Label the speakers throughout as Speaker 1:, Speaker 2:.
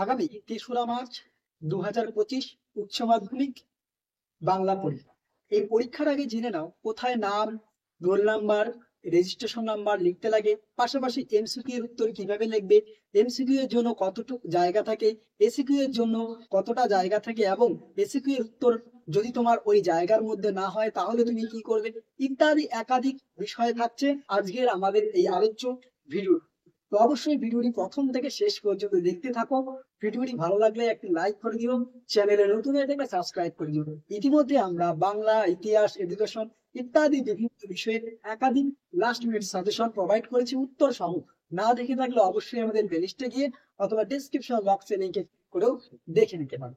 Speaker 1: আগামী ৩রা মার্চ ২০২৫ উচ্চ মাধ্যমিক বাংলা পরীক্ষা। এই পরীক্ষার আগে জেনে নাও কোথায় নাম, রোল নাম্বার, রেজিস্ট্রেশন নাম্বার লিখতে লাগে, পাশাপাশি এমসিকিউ এর উত্তর কিভাবে লিখবে, এমসিকিউ এর জন্য কতটুকু জায়গা থাকে, এসিকিউ এর জন্য কতটা জায়গা থাকে, এবং এসিকিউ এর উত্তর যদি তোমার ওই জায়গার মধ্যে না হয় তাহলে তুমি কি করবে, ইত্যাদি একাধিক বিষয় থাকছে আজকের আমাদের এই আলোচ্য ভিডিও। তো অবশ্যই ভিডিওটি প্রথম থেকে শেষ পর্যন্ত দেখতে থাকো। ভিডিওটি ভালো লাগলে একটি লাইক করে দিও, চ্যানেলে নতুন হয়ে থাকলে সাবস্ক্রাইব করে দিও। ইতিমধ্যে আমরা বাংলা, ইতিহাস, এডুকেশন ইত্যাদি বিভিন্ন বিষয়ের একাধিক লাস্ট মিনিট সাজেশন প্রোভাইড করেছি উত্তর সহ। না দেখে থাকলে অবশ্যই আমাদের প্লেলিস্টে গিয়ে অথবা ডেসক্রিপশন বক্সে লিংকে করেও দেখে নিতে পারো।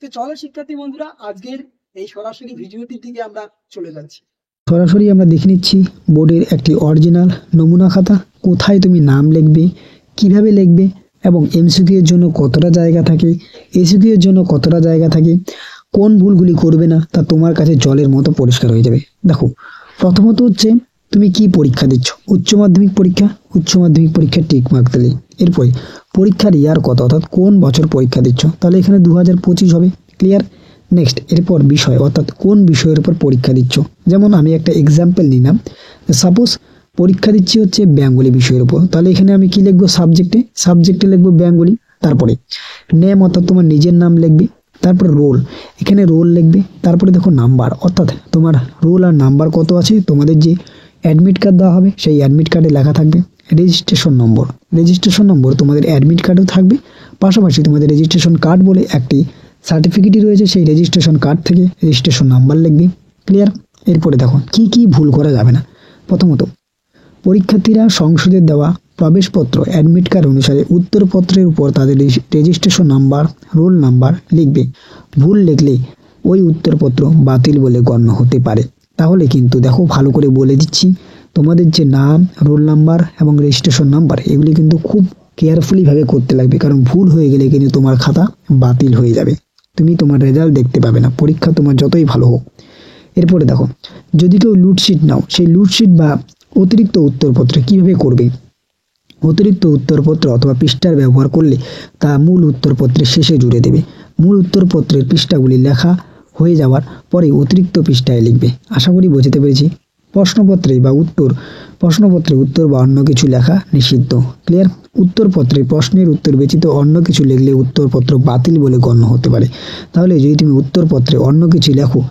Speaker 1: তো চলো শিক্ষার্থী বন্ধুরা, আজকের এই সরাসরি ভিডিওটির দিকে আমরা চলে যাচ্ছি।
Speaker 2: সরাসরি আমরা দেখে নিচ্ছি বোর্ডের একটি অরিজিনাল নমুনা খাতা। কোথায় তুমি নাম লিখবে, কিভাবে লিখবে, এবং এমসিকিউ এর জন্য কতটা জায়গা থাকে, এসিকিউ এর জন্য কতটা জায়গা থাকে, কোন ভুলগুলি করবে না তা তোমার কাছে জলের মতো পরিষ্কার হয়ে যাবে। দেখো, প্রথমত হচ্ছে তুমি কি পরীক্ষা দিচ্ছ। উচ্চ মাধ্যমিক পরীক্ষা, উচ্চ মাধ্যমিক পরীক্ষার টিক মার্ক দিলে এরপরে পরীক্ষার ইয়ার কত, অর্থাৎ কোন বছর পরীক্ষা দিচ্ছ, তাহলে এখানে 2025 হবে। ক্লিয়ার। নেক্সট, এরপর বিষয়, অর্থাৎ কোন বিষয়ের উপর পরীক্ষা দিচ্ছ। যেমন আমি একটা এক্সাম্পল নিলাম, সাপোজ পরীক্ষা দিচ্ছি হচ্ছে বেঙ্গলি বিষয়ের উপর, তাহলে এখানে আমি কি লিখবো, সাবজেক্টে লিখবো বেঙ্গলি। তারপরে নেম, অর্থাৎ তোমার নিজের নাম লিখবে। তারপর রোল, এখানে রোল লিখবে। তারপরে দেখো নাম্বার, অর্থাৎ তোমার রোল আর নাম্বার কত আছে, তোমাদের যে অ্যাডমিট কার্ড দেওয়া হবে সেই অ্যাডমিট কার্ডে লেখা থাকবে। রেজিস্ট্রেশন নম্বর তোমাদের অ্যাডমিট কার্ডেও থাকবে। পাশাপাশি তোমাদের রেজিস্ট্রেশন কার্ড বলে একটি সার্টিফিকেটই রয়েছে, সেই রেজিস্ট্রেশন কার্ড থেকে রেজিস্ট্রেশন নাম্বার লিখবি। ক্লিয়ার। এরপরে দেখো কি কি ভুল করা যাবে না। প্রথমত, পরীক্ষার্থীরা সংসদের দেওয়া প্রবেশপত্র অ্যাডমিট কার্ড অনুসারে উত্তরপত্রের উপর তাদের রেজিস্ট্রেশন নাম্বার, রোল নাম্বার লিখবে। ভুল লিখলে ওই উত্তরপত্র বাতিল বলে গণ্য হতে পারে। তাহলে কিন্তু দেখো, ভালো করে বলে দিচ্ছি, তোমাদের যে নাম, রোল নাম্বার এবং রেজিস্ট্রেশন নাম্বার এগুলি কিন্তু খুব কেয়ারফুলি ভাবে করতে লাগবে, কারণ ভুল হয়ে গেলে কিন্তু তোমার খাতা বাতিল হয়ে যাবে, তুমি তোমার রেজাল্ট দেখতে পাবে না, পরীক্ষা তোমার যতই ভালো হোক। এরপরে দেখো, যদি কেউ লুটশিট নাও, সেই লুটশিট বা অতিরিক্ত উত্তরপত্র কিভাবে করবে। অতিরিক্ত উত্তরপত্র অথবা পৃষ্ঠার ব্যবহার করলে তা মূল উত্তরপত্রের শেষে জুড়ে দেবে। মূল উত্তরপত্রের পৃষ্ঠাগুলি লেখা হয়ে যাওয়ার পরে অতিরিক্ত পৃষ্ঠায় লিখবে। আশা করি বুঝতে পেরেছি। প্রশ্নপত্রে উত্তর বা অন্য কিছু লেখা নিষিদ্ধ। ক্লিয়ার। উত্তরপত্রে প্রশ্নের উত্তর ব্যতীত অন্য কিছু লিখলে উত্তরপত্র বাতিল বলে গণ্য হতে পারে। তাহলে যদি তুমি উত্তরপত্রে অন্য কিছু লেখো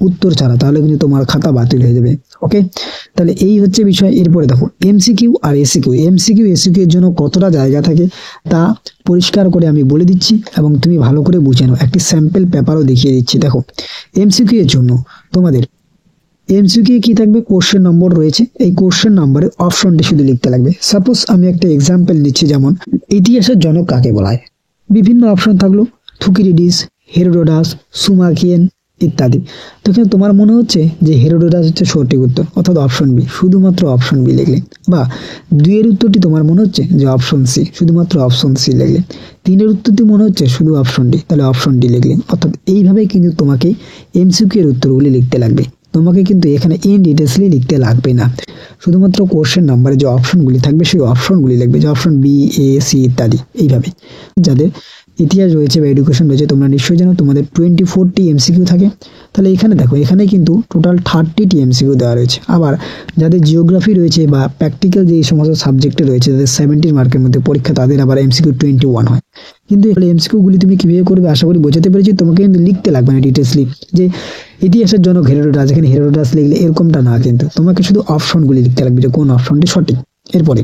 Speaker 2: উত্তর ছাড়া, তাহলে কিন্তু তোমার খাতা বাতিল হয়ে যাবে। ওকে, তাহলে এই হচ্ছে বিষয়। এরপরে দেখো এমসিকিউ আর এসিকিউ। এসিকিউ এর জন্য কতটা জায়গা থাকে তা পরিষ্কার করে আমি বলে দিচ্ছি, এবং তুমি ভালো করে বুঝে নাও। একটি স্যাম্পল পেপারও দেখিয়ে দিচ্ছি। দেখো, এমসিকিউ এর জন্য তোমাদের এমসিকিউ কি থাকবে, কোশ্চেন নম্বর রয়েছে, এই কোশ্চেন নম্বরে অপশনটি শুধু লিখতে লাগবে। সাপোজ আমি একটা এক্সাম্পল নিচ্ছি, যেমন ইতিহাসের জনক কাকে বলা হয়। বিভিন্ন অপশন থাকলো, থুকিডিডিস, হেরোডোটাস, সুমাখিয়েন ইত্যাদি। তো এখানে তোমার মনে হচ্ছে যে হেরোডোটাস হচ্ছে সঠিক উত্তর, অর্থাৎ অপশন বি, শুধুমাত্র অপশন বি লিখলে। বা 2 এর উত্তরটি তোমার মনে হচ্ছে যে অপশন সি, শুধুমাত্র অপশন সি লিখলে। 3 এর উত্তরটি মনে হচ্ছে শুধু অপশন ডি, তাহলে অপশন ডি লিখলে। অর্থাৎ এইভাবে কিন্তু তোমাকে এমসিকিউ এর উত্তরগুলি লিখতে লাগবে। তোমাকে কিন্তু এখানে ইন ডিটেলসলি লিখতে লাগবে না, শুধুমাত্র কোশ্চেন নাম্বারে যে অপশনগুলি থাকবে সেই অপশনগুলি লিখবে, যে অপশন বি, এ, সি ইত্যাদি। এইভাবে যাদের ইতিহাস রয়েছে বা এডুকেশন রয়েছে, তোমরা নিশ্চয়ই জানো তোমাদের 24টি এমসিকিউ থাকে। তাহলে এখানে দেখো, এখানে কিন্তু টোটাল 30টি এমসিকিউ দেওয়া রয়েছে। আবার যাদের জিওগ্রাফি রয়েছে বা প্র্যাকটিক্যাল যে সমস্ত সাবজেক্টে রয়েছে, যাদের 70 মার্কের মধ্যে পরীক্ষা, তাদের আবার এমসিকিউ 21 হয়। কিন্তু এখানে এমসিকিউগুলি তুমি কিভাবে করবে আশা করি বোঝাতে পেরেছি। তোমাকে কিন্তু লিখতে লাগবে না ডিটেলসলি যে ইতিহাসের জন্য হেরোডোটাস, এখানে হেরোডোটাস লিখলে এরকমটা না, কিন্তু তোমাকে শুধু অপশনগুলি লিখতে লাগবে যে কোন অপশনটি সঠিক। এরপরে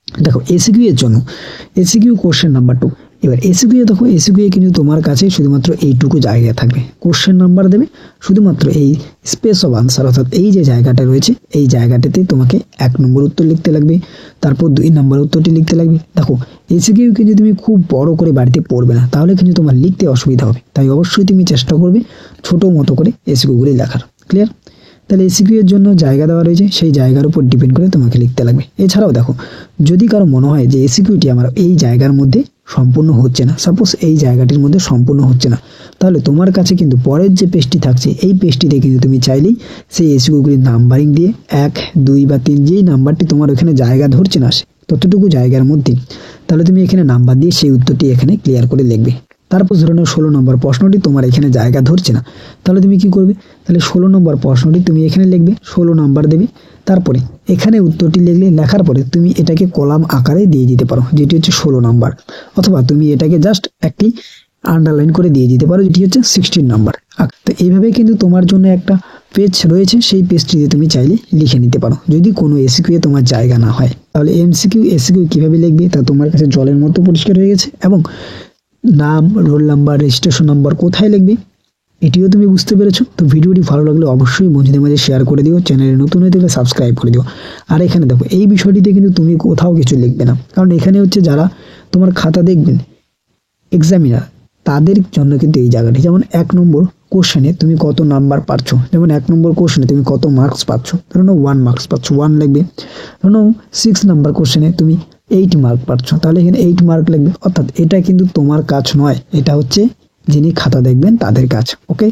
Speaker 2: দেখো এসিকিউ এর জন্য এসিকিউ কোশ্চেন নাম্বার 2। এবার এসিকিউ দেখো, এসিকিউ কিন্তু তোমার কাছে শুধুমাত্র এইটুকু জায়গা থাকবে, কোশ্চেন নাম্বার দেবে শুধুমাত্র এই স্পেস অফ আনসার, অর্থাৎ এই যে জায়গাটা রয়েছে এই জায়গাটাতে তোমাকে 1 নম্বর উত্তর লিখতে লাগবে, তারপর 2 নম্বর উত্তরটি লিখতে লাগবে। দেখো, এসিকিউ কিন্তু তুমি খুব বড় করে বাড়িতে পড়বে না, তাহলে কিন্তু তোমার লিখতে অসুবিধা হবে। তাই অবশ্যই তুমি চেষ্টা করবে ছোট মতো করে এসিকিউগুলি লেখার। ক্লিয়ার। তাহলে এসিকিউ এর জন্য জায়গা দেওয়া রয়েছে, সেই জায়গার উপর ডিপেন্ড করে তোমাকে লিখতে লাগবে। এছাড়াও দেখো, যদি কারো মনে হয় যে এসিকিউটি আমার এই জায়গার মধ্যে সম্পূর্ণ হচ্ছে না, সাপোজ এই জায়গাটির মধ্যে সম্পূর্ণ হচ্ছে না, তাহলে তোমার কাছে কিন্তু পরের যে পেজটি থাকছে এই পেজটিতে কিন্তু তুমি চাইলেই সেই এসিকিউগুলির নাম্বারিং দিয়ে 1, 2 বা 3 যেই নাম্বারটি তোমার ওখানে জায়গা ধরছে না ততটুকু জায়গার মধ্যে তাহলে তুমি এখানে নাম্বার দিয়ে সেই উত্তরটি এখানে ক্লিয়ার করে লিখবে। তারপর ধরে নাও 16 নম্বর প্রশ্নটি তোমার এখানে জায়গা ধরছে না, তাহলে তুমি কি করবে, তাহলে 16 নম্বর প্রশ্নটি তুমি এখানে লিখবে, 16 নাম্বার দেবে। তারপরে এখানে উত্তরটি লিখলে, লেখার পরে তুমি এটাকে কলাম আকারে দিয়ে দিতে পারো, যেটি হচ্ছে 16 নাম্বার, অথবা তুমি এটাকে জাস্ট একটি আন্ডারলাইন করে দিয়ে দিতে পারো, যেটি হচ্ছে 16 নাম্বার। তো এইভাবে কিন্তু তোমার জন্য একটা পেজ রয়েছে, সেই পেজটিতে তুমি চাইলে লিখে নিতে পারো। যদি কোনো এসিকিউ তোমার জায়গা না হয়, তাহলে এমসিকিউ এসিকিউ কিভাবে লিখবে তা তোমার কাছে জলের মতো পরিষ্কার হয়ে গেছে, এবং নাম, রোল নাম্বার, রেজিস্ট্রেশন নাম্বার কোথায় লিখবে এটিও তুমি বুঝতে পেরেছো। তো ভিডিওটি ভালো লাগলে অবশ্যই বন্ধুদের মাঝে শেয়ার করে দিও, চ্যানেলে নতুন হয়ে থাকলে সাবস্ক্রাইব করে দিও। আর এখানে দেখো, এই বিষয়টিতে কিন্তু তুমি কোথাও কিছু লিখবে না, কারণ এখানে হচ্ছে যারা তোমার খাতা দেখবেন এক্সামিনার, তাদের জন্য কিন্তু এই জায়গাটি। যেমন 1 নম্বর কোশ্চেনে তুমি কত নাম্বার পাচ্ছ, যেমন 1 নম্বর কোশ্চেনে তুমি কত মার্কস পাচ্ছ, ধরো 1 মার্কস পাচ্ছ, 1 লিখবে। ধরো 6 নাম্বার কোশ্চেনে তুমি 8 মার্ক পাচ্ছ, তাহলে এখানে 8 মার্ক লিখবে। অর্থাৎ এটা কিন্তু তোমার কাজ নয়, এটা হচ্ছে যিনি খাতা দেখবেন তাদের কাজ। ওকে,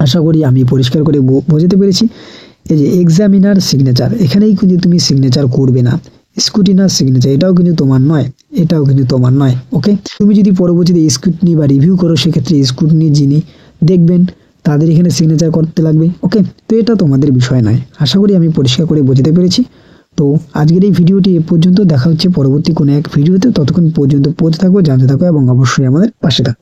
Speaker 2: আশা করি আমি পরিষ্কার করে বোঝাতে পেরেছি। এই যে এক্সামিনার সিগনেচার, এখানেই কিন্তু তুমি সিগনেচার করবে না, স্কুটিনার সিগনেচার, এটাও কিন্তু তোমার নয়, এটাও কিন্তু তোমার নয়। ওকে, তুমি যদি পরবর্তীতে স্কুটনি বা রিভিউ করো, সেক্ষেত্রে স্কুটনি যিনি দেখবেন তাদের এখানে সিগনেচার করতে লাগবে। ওকে, তো এটা তোমাদের বিষয় নয়। আশা করি আমি পরিষ্কার করে বোঝাতে পেরেছি। তো আজকের এই ভিডিওটি এ পর্যন্ত, দেখা হচ্ছে পরবর্তী কোনো এক ভিডিওতে। ততক্ষণ পর্যন্ত পড়তে থাকো, জানতে থাকো এবং অবশ্যই আমাদের পাশে থাকো।